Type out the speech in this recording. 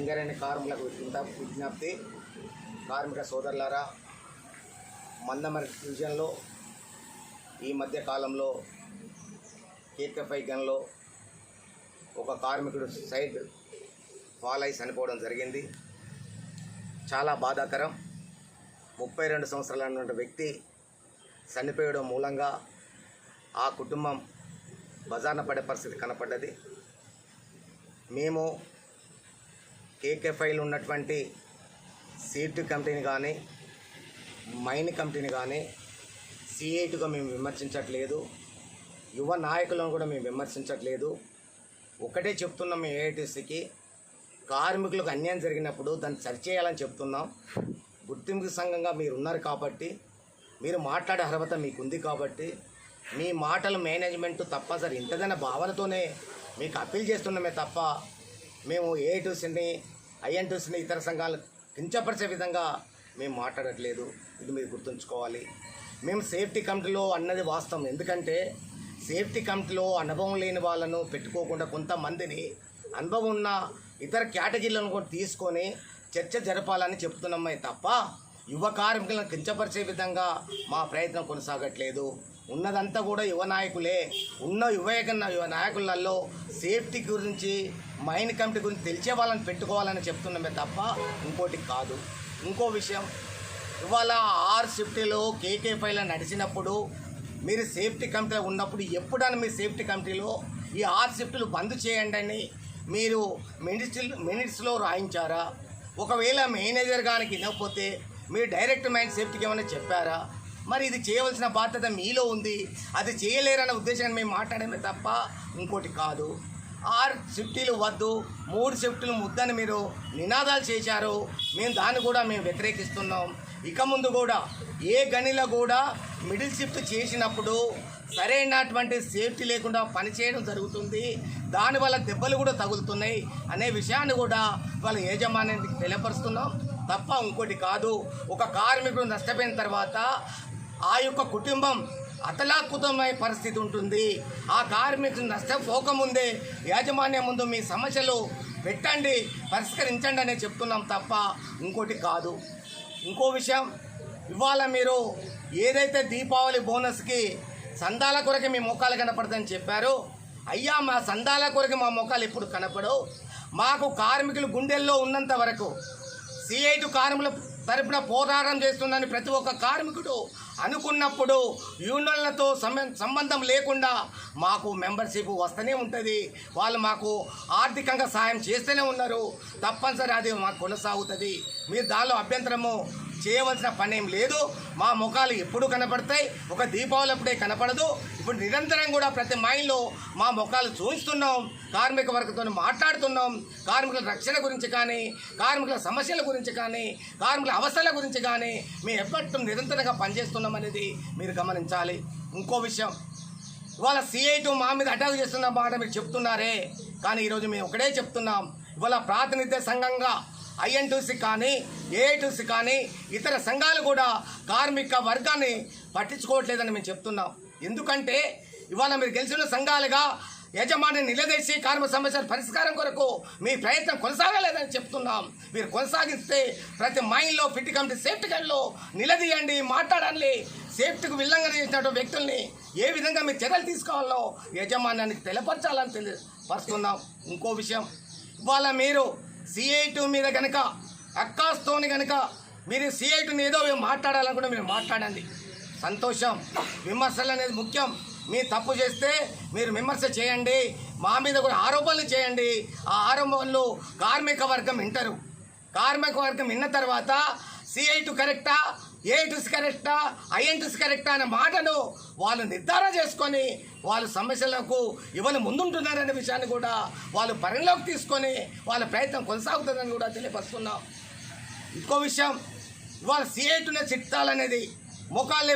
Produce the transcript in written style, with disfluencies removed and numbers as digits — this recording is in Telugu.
సింగరేణి కార్మికులకు విజ్ఞప్తి. కార్మిక సోదరులారా, మందమరి డివిజన్లో ఈ మధ్య కాలంలో కేకే5 గన్లో ఒక కార్మికుడు సైడ్ ఫాల్ అయి చనిపోవడం జరిగింది. చాలా బాధాకరం. 32 సంవత్సరాల ఉన్న వ్యక్తి చనిపోయడం మూలంగా ఆ కుటుంబం బజార్న పడే పరిస్థితి కనపడ్డది. మేము కేకే5లో ఉన్నటువంటి సీటు కమిటీని కానీ మైన్ కమిటీని కానీ C8గా మేము విమర్శించట్లేదు, యువ నాయకులను కూడా మేము విమర్శించట్లేదు. ఒకటే చెప్తున్నాం, మేము ఏఐటీసీకి కార్మికులకు అన్యాయం జరిగినప్పుడు దాన్ని సరిచేయాలని చెప్తున్నాం. గుర్తింపు సంఘంగా మీరు ఉన్నారు కాబట్టి, మీరు మాట్లాడే అర్హత మీకు ఉంది కాబట్టి, మీ మాటలు మేనేజ్మెంట్ తప్పనిసరి ఇంతదైన భావనతోనే మీకు అప్పీల్ చేస్తున్నామే తప్ప మేము ఏఐటీసీని ఐఎన్టీసీని ఇతర సంఘాలు కించపరిచే విధంగా మేము మాట్లాడట్లేదు. ఇది మీరు గుర్తుంచుకోవాలి. మేము సేఫ్టీ కమిటీలో అన్నది వాస్తవం. ఎందుకంటే సేఫ్టీ కమిటీలో అనుభవం లేని వాళ్ళను పెట్టుకోకుండా కొంతమందిని అనుభవం ఉన్న ఇతర కేటగిరీలను కూడా తీసుకొని చర్చ జరపాలని చెప్తున్నామే తప్ప యువ కార్మికులను కించపరిచే విధంగా మా ప్రయత్నం కొనసాగట్లేదు. ఉన్నదంతా కూడా యువ నాయకులే. ఉన్న యువ నాయకులలో సేఫ్టీ గురించి మైన్ కమిటీ గురించి తెలిసే వాళ్ళని పెట్టుకోవాలని చెప్తున్నామే తప్ప ఇంకోటి కాదు. ఇంకో విషయం, ఇవాళ 6 షిఫ్టీలో కేకే5లో నడిచినప్పుడు మీరు సేఫ్టీ కమిటీలో ఉన్నప్పుడు ఎప్పుడైనా మీ సేఫ్టీ కమిటీలో ఈ 6 షిఫ్టులు బంద్ చేయండి అని మీరు మినిట్స్లో రాయించారా? ఒకవేళ మేనేజర్ గారికి వినకపోతే మీరు డైరెక్ట్ మైన్ సేఫ్టీకి ఏమైనా చెప్పారా? మరి ఇది చేయవలసిన బాధ్యత మీలో ఉంది. అది చేయలేరన్న ఉద్దేశాన్ని మేము మాట్లాడమే తప్ప ఇంకోటి కాదు. 6 షిఫ్టీలు వద్దు, 3 షిఫ్టులు ముద్దని మీరు నినాదాలు చేశారు. మేము దాన్ని కూడా మేము వ్యతిరేకిస్తున్నాం. ఇక ముందు కూడా ఏ గనిలో కూడా మిడిల్ షిఫ్ట్ చేసినప్పుడు సరైనటువంటి సేఫ్టీ లేకుండా పనిచేయడం జరుగుతుంది. దానివల్ల దెబ్బలు కూడా తగులుతున్నాయి అనే విషయాన్ని కూడా వాళ్ళ యాజమాన్యానికి తెలియపరుస్తున్నాం తప్ప ఇంకోటి కాదు. ఒక కార్మికుడు నష్టపోయిన తర్వాత ఆ యొక్క కుటుంబం అతలాకుతమయ్యే పరిస్థితి ఉంటుంది. ఆ కార్మికుడు నష్టపోకముందే యాజమాన్యం ముందు మీ సమస్యలు పెట్టండి, పరిష్కరించండి అనే చెప్తున్నాం తప్ప ఇంకోటి కాదు. ఇంకో విషయం, ఇవాళ మీరు ఏదైతే దీపావళి బోనస్కి సందాల కొరకు మీ ముఖాలు కనపడదని చెప్పారు. అయ్యా, మా సందాల కొరకు మా ముఖాలు ఎప్పుడు కనపడవు. మాకు కార్మికులు గుండెల్లో ఉన్నంత వరకు C8 కార్మికుల తరపున పోరాటం చేస్తుందని ప్రతి ఒక్క కార్మికుడు అనుకున్నప్పుడు యూనియన్లతో సంబంధం లేకుండా మాకు మెంబర్షిప్ వస్తూనే ఉంటుంది. వాళ్ళు మాకు ఆర్థికంగా సాయం చేస్తూనే ఉన్నారు. తప్పనిసరి అది మాకు కొనసాగుతుంది. మీరు దానిలో అభ్యంతరము చేయవలసిన పని ఏం లేదు. మా ముఖాలు ఎప్పుడు కనపడతాయి, ఒక దీపావళి అప్పుడే కనపడదు. ఇప్పుడు నిరంతరం కూడా ప్రతి మైండ్లో మా ముఖాలు చూస్తున్నాం, కార్మిక వర్గంతో మాట్లాడుతున్నాం. కార్మికుల రక్షణ గురించి కానీ, కార్మికుల సమస్యల గురించి కానీ, కార్మికుల అవసరాల గురించి కానీ మేము ఎప్పటి నిరంతరంగా పనిచేస్తున్నాం అనేది మీరు గమనించాలి. ఇంకో విషయం, ఇవాళ C8 మా మీద అటాక్ చేస్తున్న మాట మీరు చెప్తున్నారే, కానీ ఈరోజు మేము ఒకటే చెప్తున్నాం. ఇవాళ ప్రాతినిధ్య సంఘంగా INTC కానీ AITC కానీ ఇతర సంఘాలు కూడా కార్మిక వర్గాన్ని పట్టించుకోవట్లేదని మేము చెప్తున్నాం. ఎందుకంటే ఇవాళ మీరు గెలిచిన సంఘాలుగా యజమాని నిలదీసి కార్మిక సమస్యల పరిష్కారం కొరకు మీ ప్రయత్నం కొనసాగలేదని చెప్తున్నాం. మీరు కొనసాగిస్తే ప్రతి మైన్లో ఫిట్ కమిటీ సేఫ్టీ గన్లో నిలదీయండి, మాట్లాడాలి. సేఫ్టీకి విల్లంగా చేసినటువంటి వ్యక్తుల్ని ఏ విధంగా మీరు చర్యలు తీసుకోవాలో యజమాన్యానికి తెలియపరచాలని తెలియపరుస్తున్నాం. ఇంకో విషయం, ఇవాళ మీరు C8 మీద కనుక అక్కాస్తోని కనుక మీరు C8ని ఏదో మాట్లాడాలనుకుంటే మీరు మాట్లాడండి, సంతోషం. విమర్శలు అనేది ముఖ్యం. మీరు తప్పు చేస్తే మీరు విమర్శ చేయండి, మా మీద కూడా ఆరోపణలు చేయండి. ఆ ఆరోపణలు కార్మిక వర్గం వింటారు. కార్మిక వర్గం విన్న తర్వాత C8 కరెక్టా, AITC కరెక్టా, INTC కరెక్టా అనే మాటను వాళ్ళు నిర్ధారణ చేసుకొని వాళ్ళ సమస్యలకు ఇవాళ ముందుంటున్నారనే విషయాన్ని కూడా వాళ్ళు పరిగణలోకి తీసుకొని వాళ్ళ ప్రయత్నం కొనసాగుతుందని కూడా తెలియపరుస్తున్నాం. ఇంకో విషయం, ఇవాళ C8 చిట్టాలనేది మోకాళ్ళు